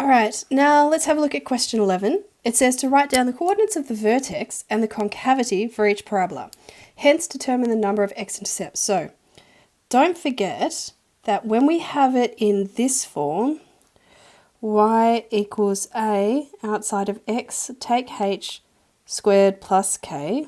All right, now let's have a look at question 11. It says to write down the coordinates of the vertex and the concavity for each parabola. Hence, determine the number of x-intercepts. So, don't forget that when we have it in this form, y equals a outside of x, take h squared plus k.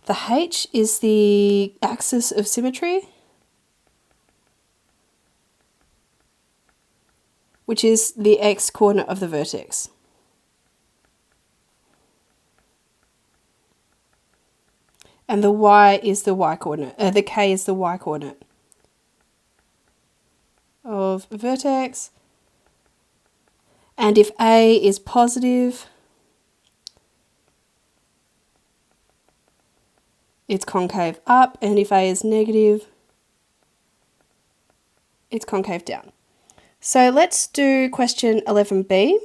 The h is the axis of symmetry, which is the x-coordinate of the vertex. And the y is the y-coordinate, the k is the y-coordinate of vertex. And if A is positive, it's concave up, and if A is negative, it's concave down. So let's do question 11b.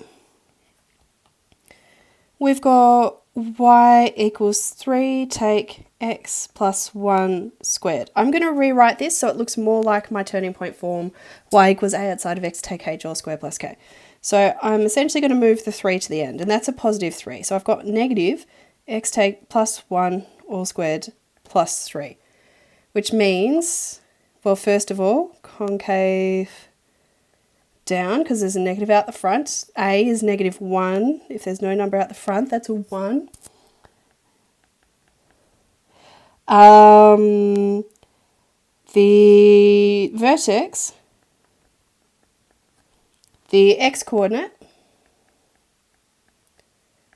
We've got y equals 3, take x plus 1 squared. I'm going to rewrite this so it looks more like my turning point form, y equals a outside of x, take h all squared plus k. So I'm essentially going to move the 3 to the end, and that's a positive 3. So I've got negative x take plus 1 all squared plus 3, which means, well, first of all, concave down because there's a negative out the front. A is negative 1. If there's no number out the front, that's a 1. The vertex, the x-coordinate,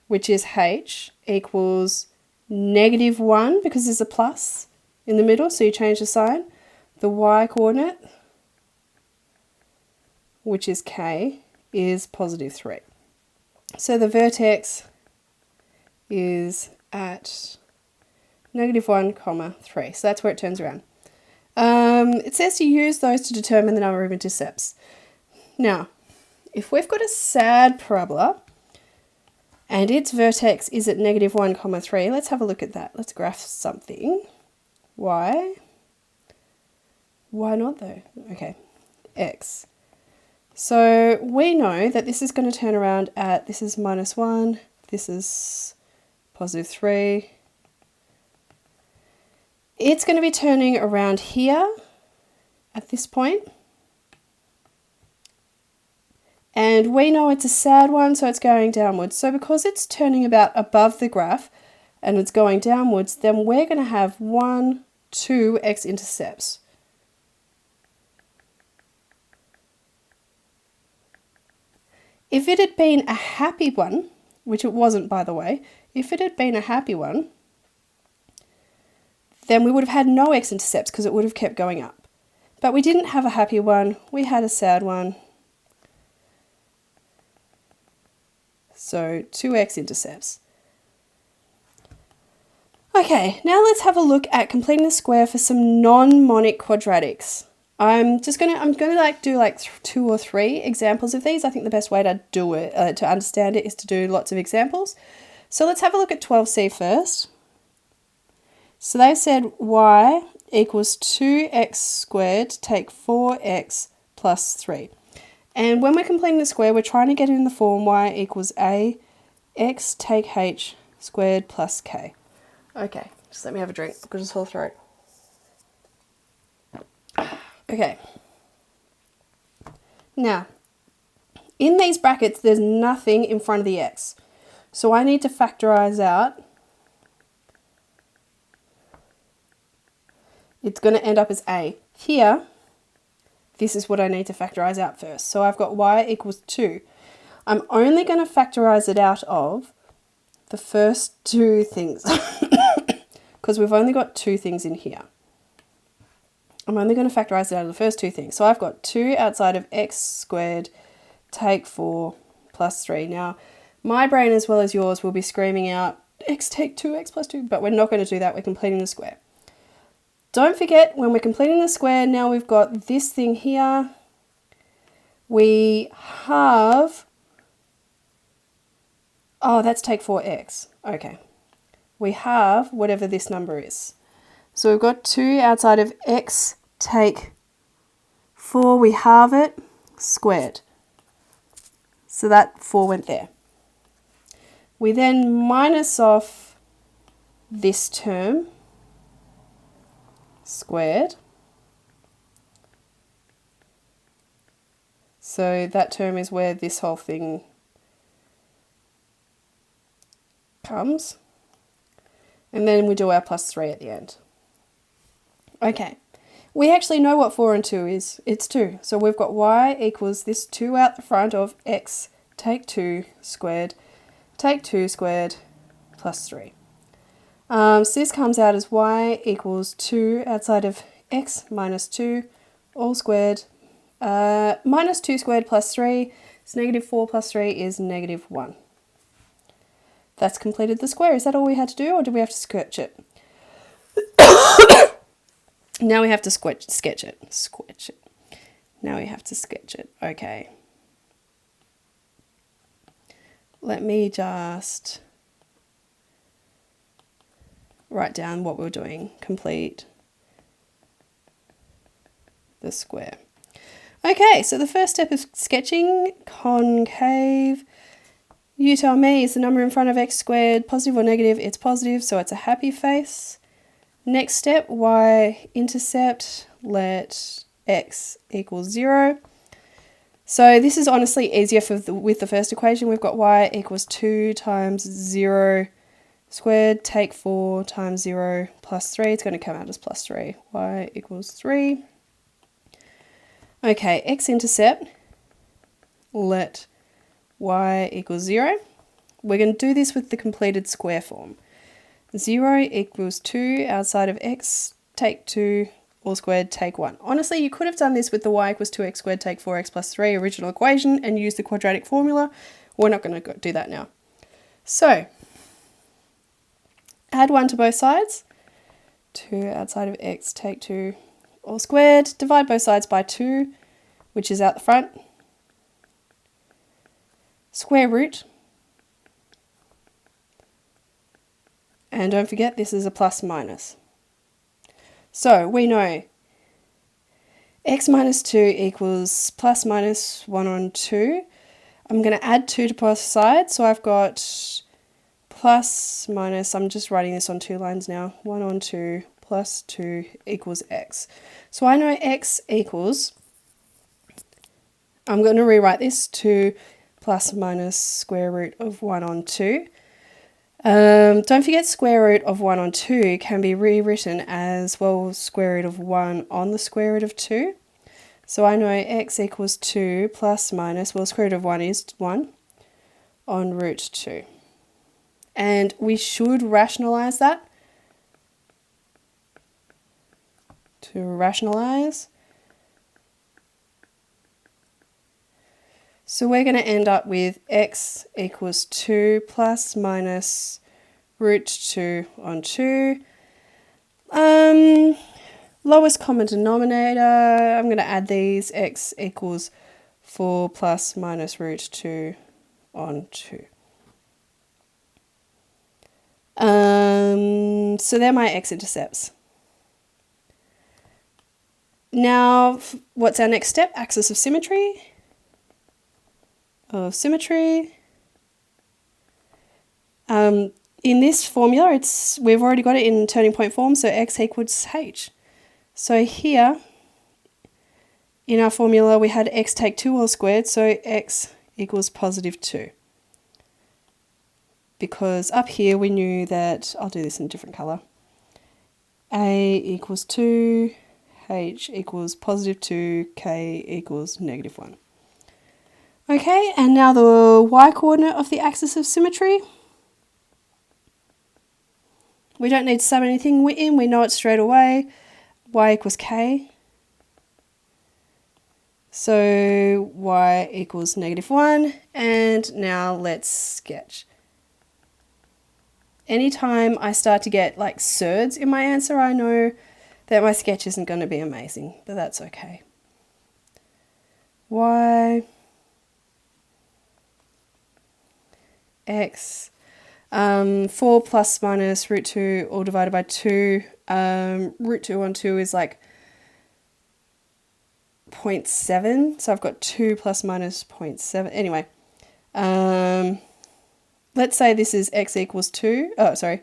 which is h, equals negative 1 because there's a plus in the middle, so you change the sign. The y-coordinate, which is k, is positive 3. So the vertex is at negative 1, 3. So that's where it turns around. It says to use those to determine the number of intercepts. Now, if we've got a sad parabola and its vertex is at negative 1, 3, let's have a look at that. Let's graph something. Why not though? Okay, x. So we know that this is going to turn around at, this is minus 1, this is positive 3. It's going to be turning around here at this point. And we know it's a sad one, so it's going downwards. So because it's turning about above the graph and it's going downwards, then we're going to have 1, 2 x-intercepts. If it had been a happy one, which it wasn't by the way, if it had been a happy one, then we would have had no x-intercepts because it would have kept going up. But we didn't have a happy one, we had a sad one. So 2 x-intercepts. Okay, now let's have a look at completing the square for some non-monic quadratics. I'm gonna do like 2 or 3 examples of these. I think the best way to do it, to understand it, is to do lots of examples. So let's have a look at 12c first. So they said y equals 2x squared, take 4x plus 3. And when we're completing the square, we're trying to get it in the form y equals a x take h squared plus k. Okay, just let me have a drink. I've got a sore throat. Okay. Now, in these brackets, there's nothing in front of the x. So I need to factorize out. It's going to end up as a. Here, this is what I need to factorize out first. So I've got y equals 2. I'm only going to factorize it out of the first 2 things because we've only got 2 things in here. I'm only going to factorize it out of the first 2 things. So I've got 2 outside of x squared, take 4 plus 3. Now, my brain as well as yours will be screaming out x take 2x plus 2, but we're not going to do that. We're completing the square. Don't forget, when we're completing the square, now we've got this thing here. We have, oh, that's take 4x. Okay. We have whatever this number is. So we've got 2 outside of x take 4. We have it squared. So that 4 went there. We then minus off this term squared. So that term is where this whole thing comes. And then we do our plus 3 at the end. Okay, we actually know what 4 and 2 is. It's 2. So we've got y equals this 2 out the front of x take 2 squared, take 2 squared plus 3. So this comes out as y equals 2 outside of x minus 2 all squared minus 2 squared plus 3. So negative 4 plus 3 is negative 1. That's completed the square. Is that all we had to do, or do we have to sketch it? Now we have to sketch it. Now we have to sketch it. Okay. Let me just write down what we're doing. Complete the square. Okay, so the first step is sketching concave. You tell me, is the number in front of x squared positive or negative? It's positive, so it's a happy face. Next step, y-intercept, let x equal 0. So this is honestly easier with the first equation. We've got y equals 2 times 0 squared, take 4 times 0 plus 3. It's going to come out as plus 3. Y equals 3. Okay, x-intercept, let y equals 0. We're going to do this with the completed square form. 0 equals 2 outside of x, take 2, all squared, take 1. Honestly, you could have done this with the y equals 2x squared, take 4x plus 3 original equation and use the quadratic formula. We're not going to do that now. So, add 1 to both sides. 2 outside of x, take 2, all squared. Divide both sides by 2, which is out the front. Square root. And don't forget, this is a plus minus. So we know x minus 2 equals plus minus 1 on 2. I'm going to add 2 to both sides. So I've got plus minus, I'm just writing this on 2 lines now. 1 on 2 plus 2 equals x. So I know x equals, I'm going to rewrite this to plus minus square root of 1 on 2. Don't forget square root of 1 on 2 can be rewritten as, well, square root of 1 on the square root of 2. So I know x equals 2 plus minus, well, square root of 1 is 1 on root 2. And we should rationalize that. To rationalize. So we're going to end up with x equals 2 plus minus root 2 on 2. Lowest common denominator, I'm going to add these. X equals 4 plus minus root 2 on 2. So they're my x-intercepts. Now, what's our next step? Axis of symmetry. In this formula, we've already got it in turning point form, so x equals h. So here, in our formula, we had x take 2 all squared, so x equals positive 2. Because up here we knew that, I'll do this in a different colour, a equals 2, h equals positive 2, k equals negative 1. Okay, and now the y-coordinate of the axis of symmetry. We don't need to sum anything in, we know it straight away. Y equals k. So y equals negative 1, and now let's sketch. Anytime I start to get like surds in my answer, I know that my sketch isn't going to be amazing, but that's okay. Y x 4 plus minus root 2 all divided by 2. Root 2 on 2 is like 0.7, so I've got 2 plus minus 0.7. Anyway, Let's say this is x equals 2. Oh, sorry.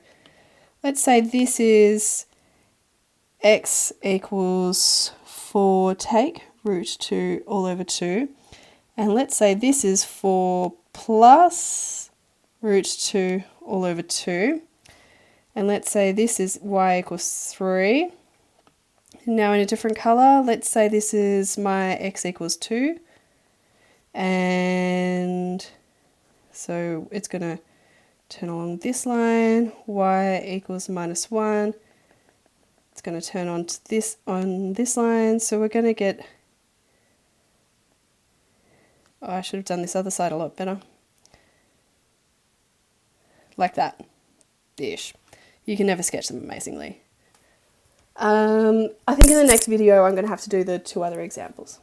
Let's say this is x equals 4 take root 2 all over 2. And let's say this is 4 plus root 2 all over 2. And let's say this is y equals 3. Now in a different colour, let's say this is my x equals 2. And so it's going to turn along this line, y equals minus 1. It's going to turn on this line, so we're going to get, oh, I should have done this other side a lot better. Like that, ish. You can never sketch them amazingly. I think in the next video I'm going to have to do the 2 other examples.